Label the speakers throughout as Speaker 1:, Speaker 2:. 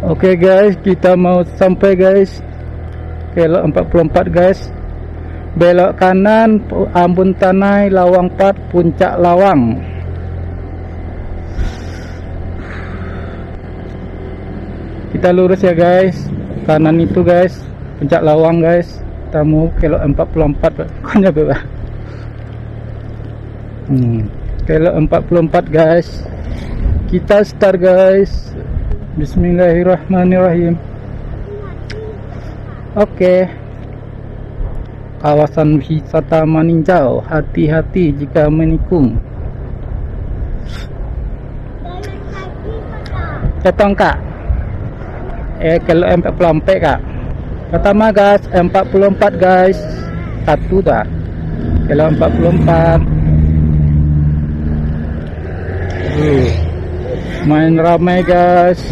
Speaker 1: Oke guys, kita mau sampai guys. Kelok 44 guys. Belok kanan Ambon Tanai Lawang 4 Puncak Lawang. Kita lurus ya guys. Kanan itu guys, Puncak Lawang guys. Kita mau kelok 44 pokoknya bebas. Kelok 44 guys. Kita start guys. Bismillahirrahmanirrahim. Oke. Kawasan wisata meninjau, hati-hati jika menikung. Ketong kak. Kalau 44 kak. Pertama guys, 44 guys. Satu dah. Kalau 44. Main ramai guys.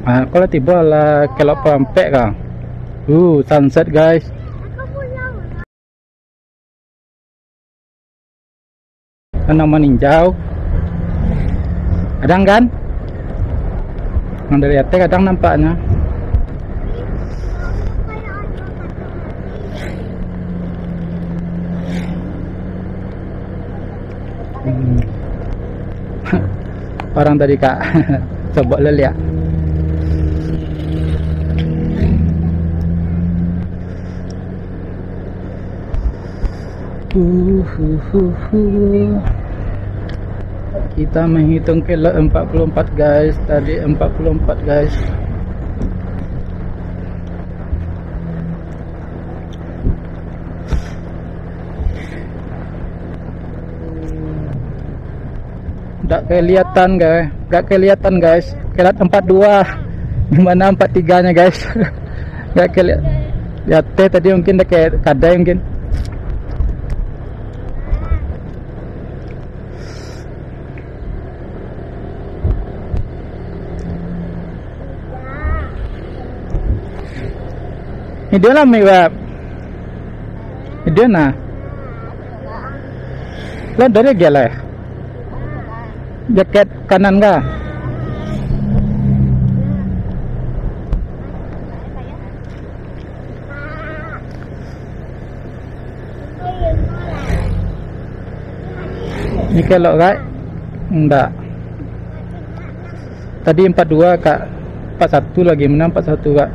Speaker 1: Kalau tiba lah kalau perampek kang. Sunset guys. Tenang meninjau. Kadang kan? Dari atas kadang nampaknya. Orang tadi kak. Coba lihat. Kita menghitung kilo 44 guys. Tadi 44 guys. Tak kelihatan guys. Gak kelihatan guys. Kelihatan 42. Gimana 43 nya guys. Gak kelihatan. Lihat tadi mungkin dah kayak kadai mungkin. Ini dia lah web. Ini dia nah. Lah dari gila. Jaket kanan kah? Ini kalau kak? Enggak. Tadi 42 kak. 41 lagi mana 41 kak.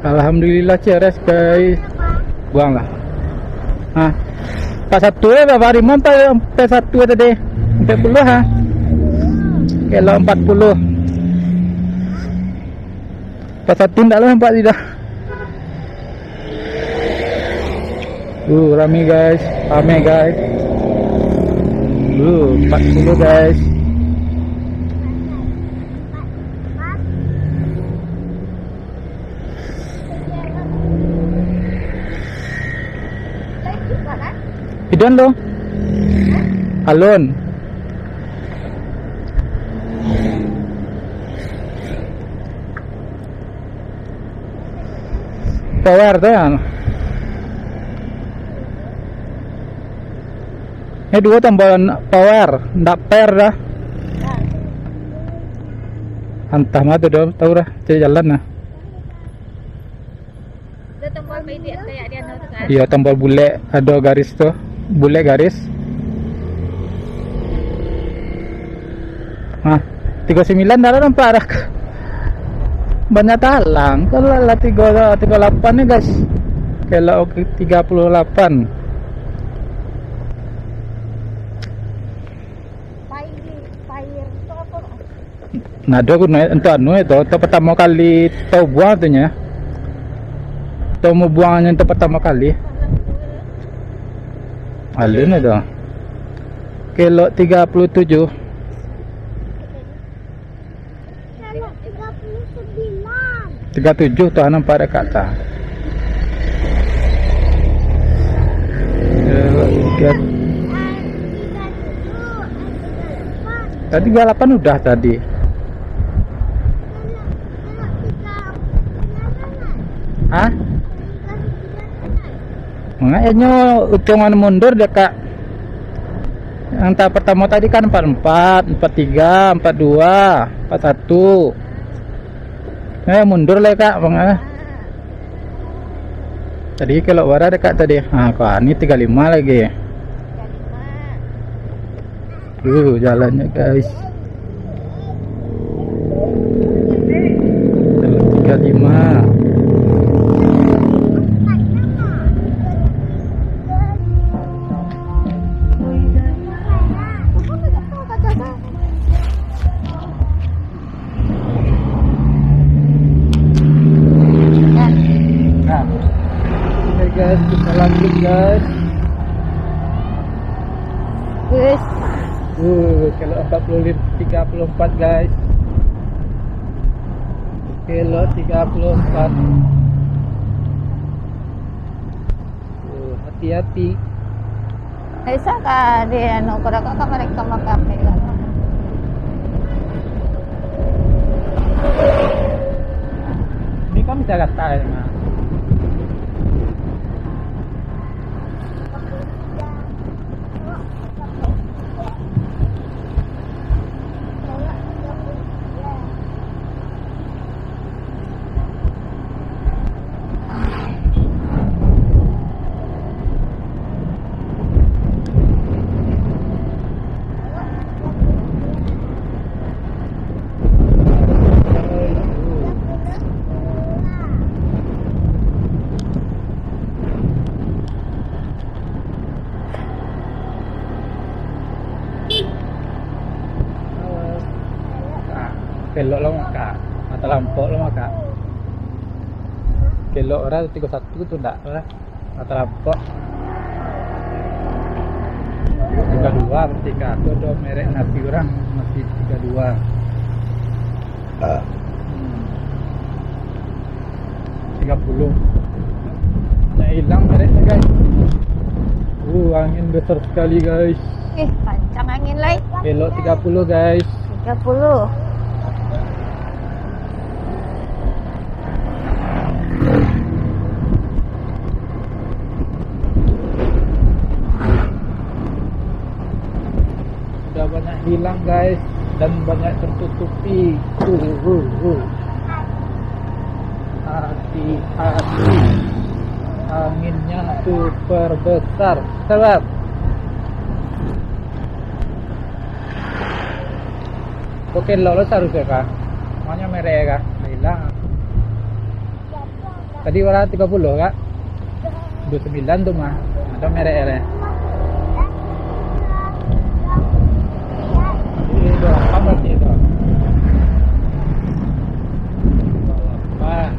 Speaker 1: Alhamdulillah ceres guys. Buanglah. 41 ya Bapak Rimon sampai 1 tadi. 40 ha. Kalau 40. 41 enggak lah nampak tidak. Rame guys. Rame guys. 40 guys. Hidon lo. Alon. Power tu kan. Ini dua tombol power, ndak pair dah. Entah mah tu dah tahu dah, cari jalan lah.
Speaker 2: Tombol kayak dia tu kan.
Speaker 1: Iya, tombol bule ada garis tu. Bule garis. 39 dah nampak dah. Banyak talang. Kalau lah 38 ni guys. Kalau 38.
Speaker 2: Fire tu apa?
Speaker 1: Nada aku untuk itu pertama kali tahu buang tu nya. Tahu mau buangnya itu pertama kali. Alun itu. Kilo 37.
Speaker 2: Kilo 39.
Speaker 1: 37 tu nampak dekat atas. Tadi 38 udah tadi. Hah? Makanya hitungan mundur deh kak. Yang tahap pertama tadi kan 44, 43, 42, 41. Mundur lah kak, bang. Tadi kalau warna dekat tadi. Nah, kak ini 35 lagi. Jalannya guys. 35. Guys, kita lanjut guys. Kalau 34 guys. Kilo 34. Hati-hati.
Speaker 2: Isa ka di ano kada ka mereka makapay lang.
Speaker 1: Ini kan bisa kata ya. Kelok lo maka mata lampok lo maka kelok orang 31 itu enggak lah mata lampok 32 berarti kak itu ada merek nasi orang masih 32 30 nah hilang mereknya guys. Angin besar sekali guys.
Speaker 2: Kencang angin lai.
Speaker 1: Kelok 30 guys.
Speaker 2: 30.
Speaker 1: Sudah banyak hilang guys dan banyak tertutupi. Hati-hati, anginnya super besar sahabat. Oke lolos harusnya kak makanya merek kak hilang tadi warna 30 kak 29 tuh mah ada merek ya. Itu apa berarti itu? Apa?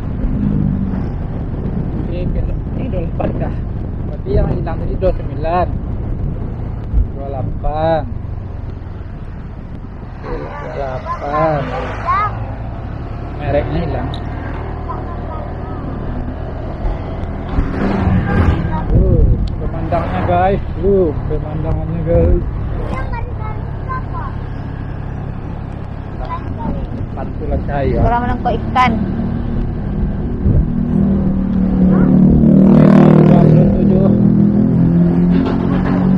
Speaker 1: Ini 24 kah? Berarti yang hilang tadi 29 28 mereknya hilang. Pemandangannya guys. Pemandangannya guys. Pantulan cahaya.
Speaker 2: Kurang menangkap ikan.
Speaker 1: 27.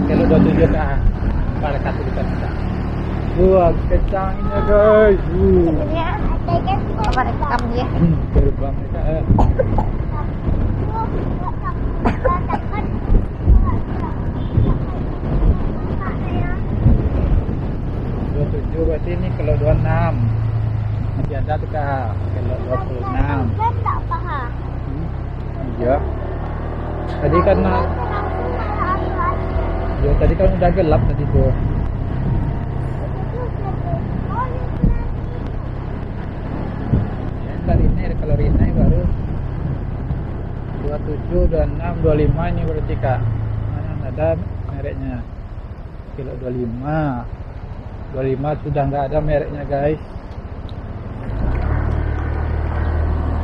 Speaker 1: Kalau 27 kah? Pada satu kita. Kencangnya guys.
Speaker 2: Ini apa rekam dia?
Speaker 1: Terbang kita. 27 berarti ini kalau 26 masih ada tuh kak kalau 26. Iya. Tadi kan udah gelap tadi tuh. Kalau Rina baru 27, 26, 25 ini berarti kak. Mana ada mereknya? Kilo 25 sudah nggak ada mereknya guys.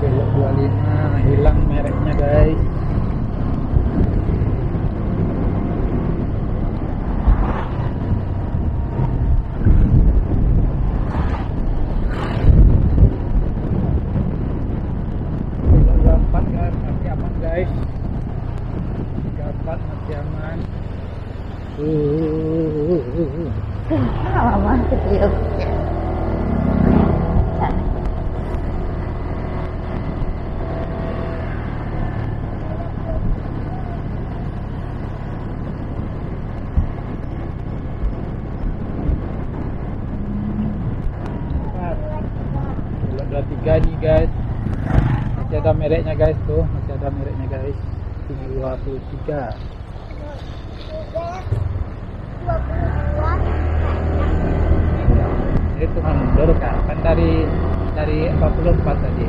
Speaker 1: Kilo 25 hilang mereknya guys.
Speaker 2: Mama kecil.
Speaker 1: Ada 3 nih guys, masih ada mereknya guys, tuh masih ada mereknya guys, 23. Itu kan mundur kan dari 44 tadi.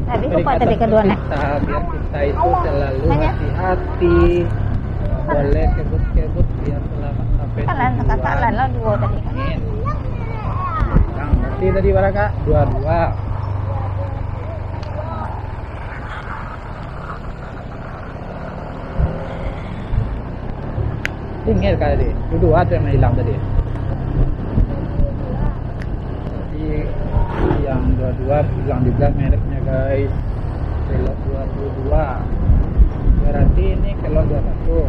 Speaker 2: Tadi lupa tadi kedua nek.
Speaker 1: Biar kita itu selalu hati-hati, boleh kebut-kebut biar selamat sampai
Speaker 2: Kalan kakalan lah dua tadi kan.
Speaker 1: Amin. Yang ngerti tadi berapa kak? 22. Tinggal kali tadi, dua ada yang hilang tadi. Jadi yang 22 hilang juga mereknya guys. Kelok 22. Berarti ini kelok 21.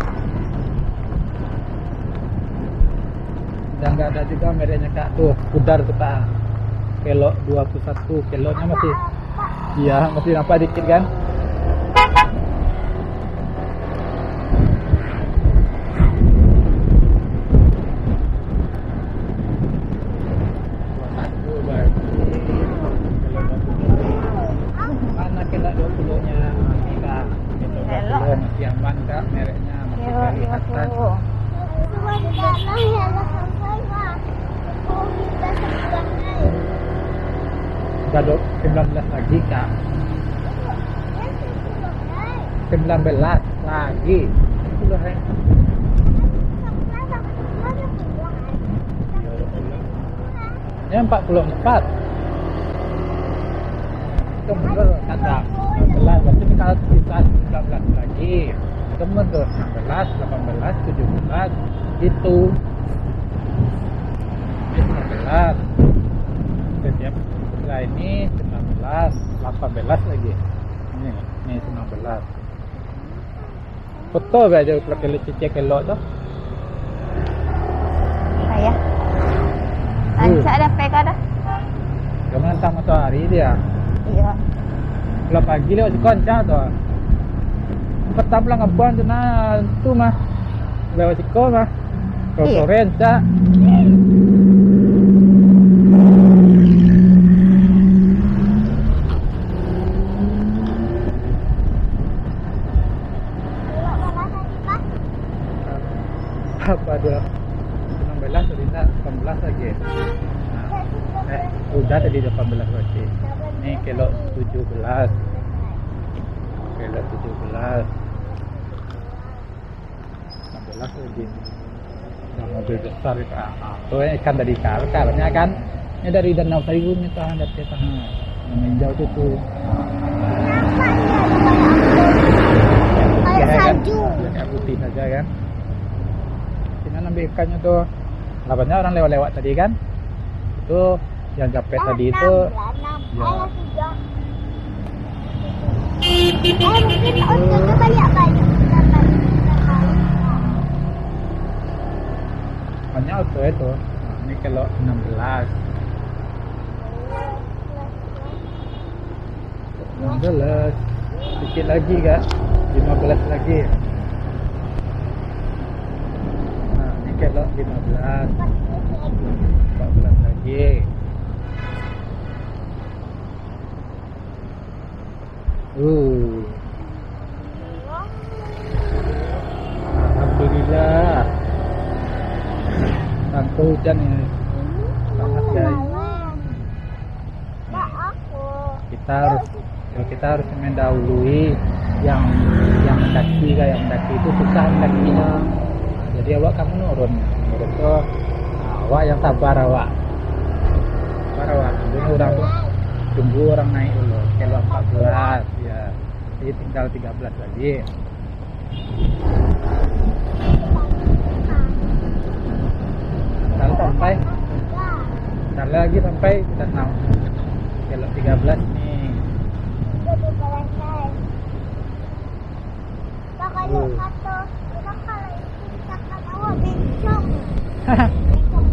Speaker 1: Dan nggak ada juga mereknya kak, tuh pudar kita. Kelok 21, keloknya masih, iya masih nampak dikit kan. Mana kelok 20-nya? Ini kak, kelok 20 masih aman kak, mereknya masih kelihatan. Udah 19 lagi kak, 19 lagi. Udah ya. Ya 44. Itu bener kata 19, berarti ini kalau sisa 19 lagi. Temen tuh 16, 18, 17 itu 19. Setiap setelah ini 19, 18 lagi. Ini 19. Foto aja kalau cecek elok tuh.
Speaker 2: Saya. Lancar ada PK dah.
Speaker 1: Kamu nantang matahari dia.
Speaker 2: Iya.
Speaker 1: Kalau pagi lewat si konca tuh. Petap lah ngebuan tu nah tu mah. Lewat si ko mah. Kalau
Speaker 2: Iya.
Speaker 1: sore encak. Apa dia 19 tadi tak 18 lagi. Nah, udah tadi 18 berarti. Ini kelok 17. Kelok 17. 16 lagi. Nah, mobil besar itu. Tuh ikan dari karnya kan. Ini dari Danau Sariwu nih tuh, ada tahan. Yang hijau itu tuh.
Speaker 2: Kayak salju.
Speaker 1: Kayak putih saja kan. Sini ambil ikannya tuh. Lapannya orang lewat-lewat tadi kan. Itu yang capek tadi itu. Ya. Banyak auto itu. Nah, ini kalau 16. 16. Sedikit lagi kak. 15 lagi. Nah, ini kalau 15. 14 lagi. Alhamdulillah. Tanpa hujan ini sangat guys. Kita harus mendahului yang mendaki kan, yang mendaki itu susah mendakinya. Jadi awak kamu nurun tuh. Awak yang sabar awak. Tunggu orang naik dulu. Kalau 14 ya. Jadi tinggal 13 lagi. Sampai lagi sampai kita 6. Belok 13 nih.
Speaker 3: Kalau kata orang kalau itu cakap awak bencong. Bencong.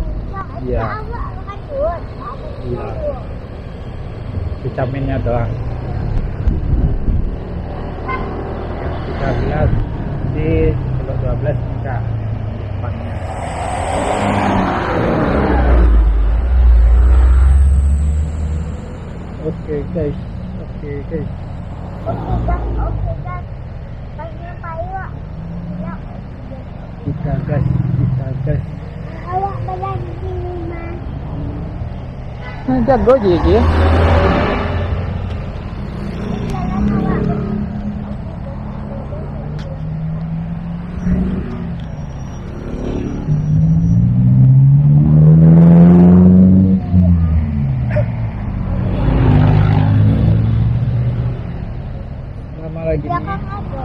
Speaker 1: Iya.
Speaker 3: Awak kan duit.
Speaker 1: Iya. Vitaminnya doang. 13 di belok 12 nih Kak. Depannya. Oke guys.
Speaker 3: Oke kan. Tanya Pak Iwa. Bilang
Speaker 1: Kita gas.
Speaker 3: awak berani sini mas.
Speaker 1: Nah, jago je ya.
Speaker 3: Jalan awak.
Speaker 1: Lama lagi nih.
Speaker 3: Belakang ada.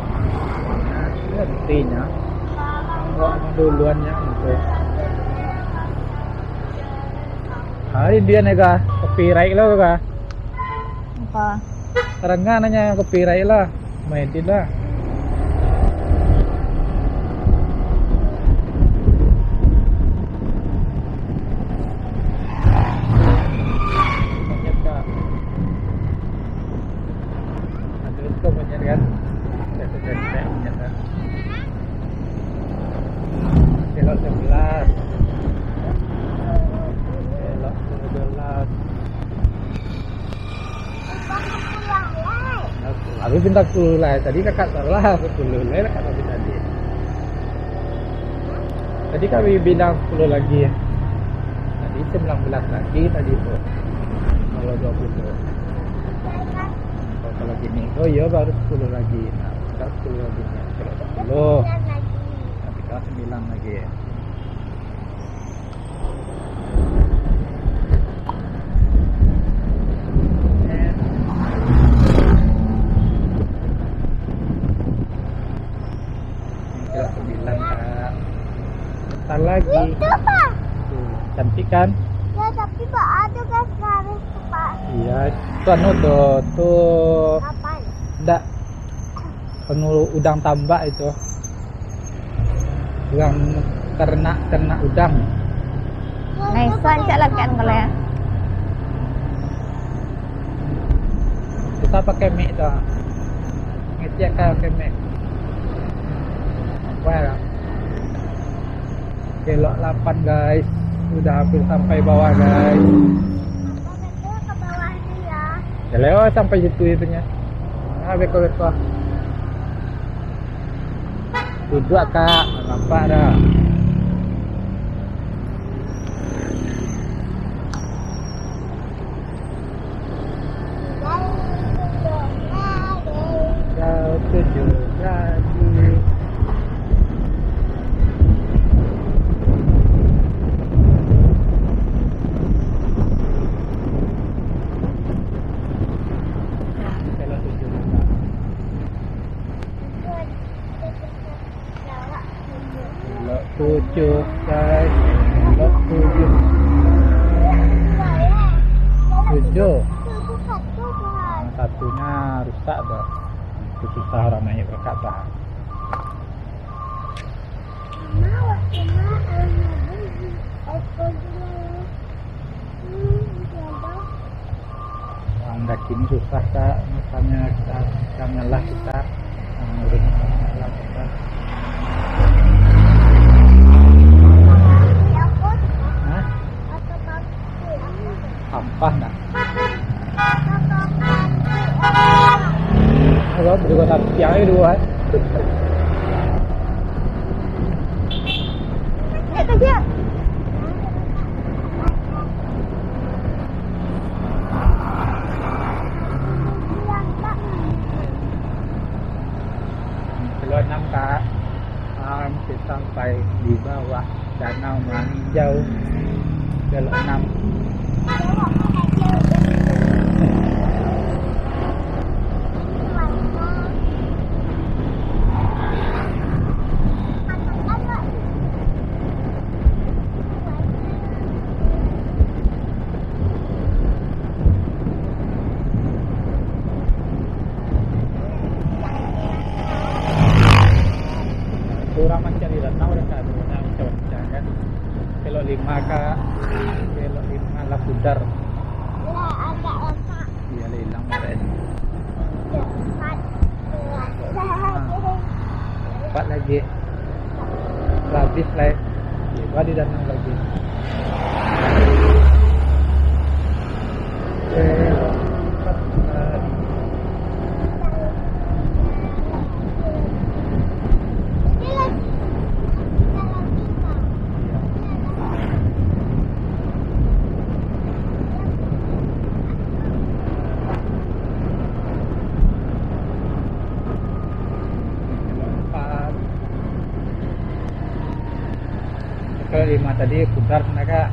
Speaker 1: Nah, buktinya. Bawa duluannya untuk hari dia nega copyright lah kak.
Speaker 2: Apa?
Speaker 1: Sekarang kan nanya copyright lah, main lah. Monyet kak. Ada itu monyet kan? Saya monyet kan. Belok 11. Belok 12. Aku pinta 10 lah. Tadi kakak salah 10 lah kakak tadi. Tadi kami bilang 10 lagi. Tadi 19 lagi tadi itu. Kalau 20. Kalau gini, oh iya baru 10 lagi. Nah, kita 10 lagi. Kalau 10. Nanti kelas 9 lagi ya. Kelas 9 kan. Bentar lagi.
Speaker 3: Itu Pak.
Speaker 1: Tuh, cantik kan?
Speaker 3: Ya tapi Pak ada kan sekarang Pak.
Speaker 1: Iya, itu anu tuh
Speaker 3: Apa?
Speaker 1: enggak anu udang tambak itu. Udang ternak udang.
Speaker 2: Naisan cak lakan kalau ya.
Speaker 1: Kita pakai mic tuh. Ngecek kan pakai mic. Apa ya? Kelok 8 guys. Udah hampir sampai bawah guys.
Speaker 3: Kita ke bawah ini ya.
Speaker 1: Ya lewat sampai situ itunya. Ah, beko. Duduk kak, nampak dah. Kau tujuh lagi. Kalau tujuh lagi. Belok 7 guys. Belok 7. 7. Satunya rusak dah. Itu susah orang naik berkata. Orang daki ini susah kak. Misalnya kita janganlah kita menurut kita. Hah? Sampah nak. Kalau berdua tapi tiang itu dua.
Speaker 2: Itu dia.
Speaker 1: Kilo 6 kak. Hampir sampai di bawah danau Merangjau. Kilo 6. pudar.
Speaker 3: Lah agak lama.
Speaker 1: Iya hilang guys. Empat lagi. Habis lah. Ya, di danau lagi. Empat lagi. Kelima tadi pudar naga.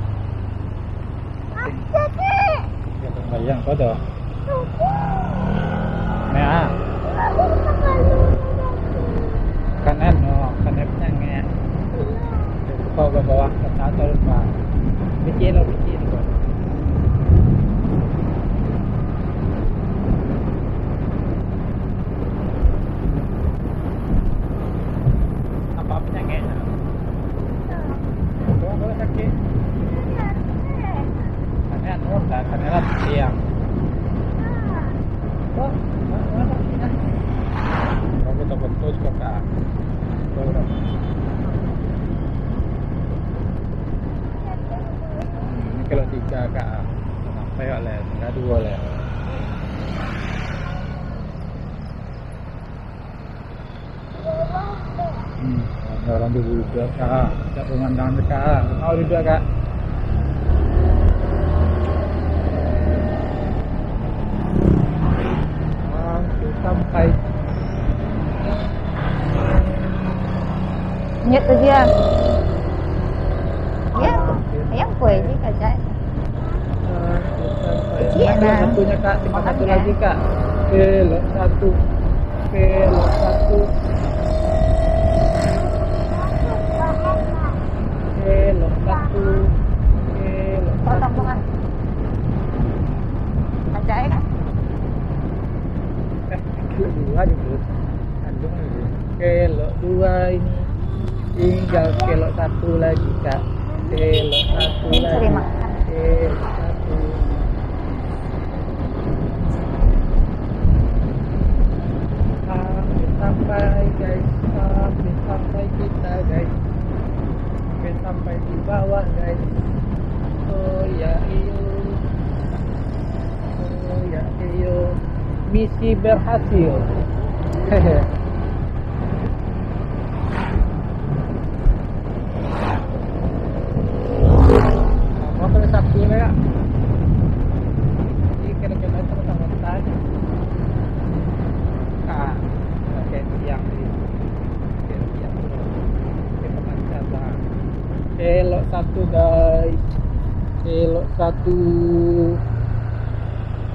Speaker 1: Ya bayang kau dah. Nah, kanan no, kanannya nge. Kau ke bawah ke atas pak. Bikin kau. Apa nge? Kau sakit. Kanan oh tak kanan siang. Oh, mana sakitnya? Kau betul-betul kakak. Ini kalau 3 kak sampai oleh enggak 2 oleh. Orang dulu juga kak, tak pemandangan kak, mau juga kak. Sampai
Speaker 2: Nyet tu dia. Ya, ayam kue ni kacau. Kecil
Speaker 1: ada
Speaker 2: lah.
Speaker 1: satunya kak, cuma satu
Speaker 2: Makan,
Speaker 1: lagi kak. Kelok satu, kelok satu, kelok satu, kelok
Speaker 2: Potong
Speaker 1: satu.
Speaker 2: makan. Kacau kan?
Speaker 1: Kelok 2 juga. Kandung lagi. Kelok 2 ini. Tinggal kelok 1 lagi kak. Kelok 1
Speaker 2: Ini
Speaker 1: lagi.
Speaker 2: sering makan.
Speaker 1: Kelok 1. Sampai guys, sampai kita guys, sampai di bawah guys. Oh ya iyo, oh ya iyo, misi berhasil. Hehe. Mau kena sapi mereka. Ini kena sama tadi. Kelok 1 guys, kelok 1,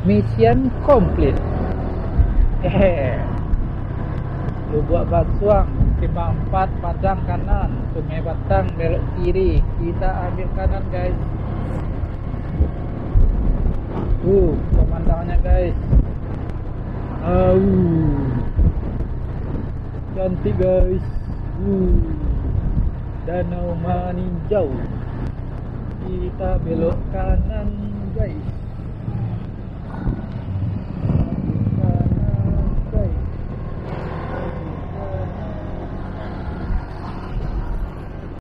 Speaker 1: mission complete. Lu buat basuang, timbang 4 padang kanan, Sungai Batang belok kiri, kita ambil kanan guys. Pemandangannya guys. Cantik guys. Danau Maninjau. Kita belok kanan guys.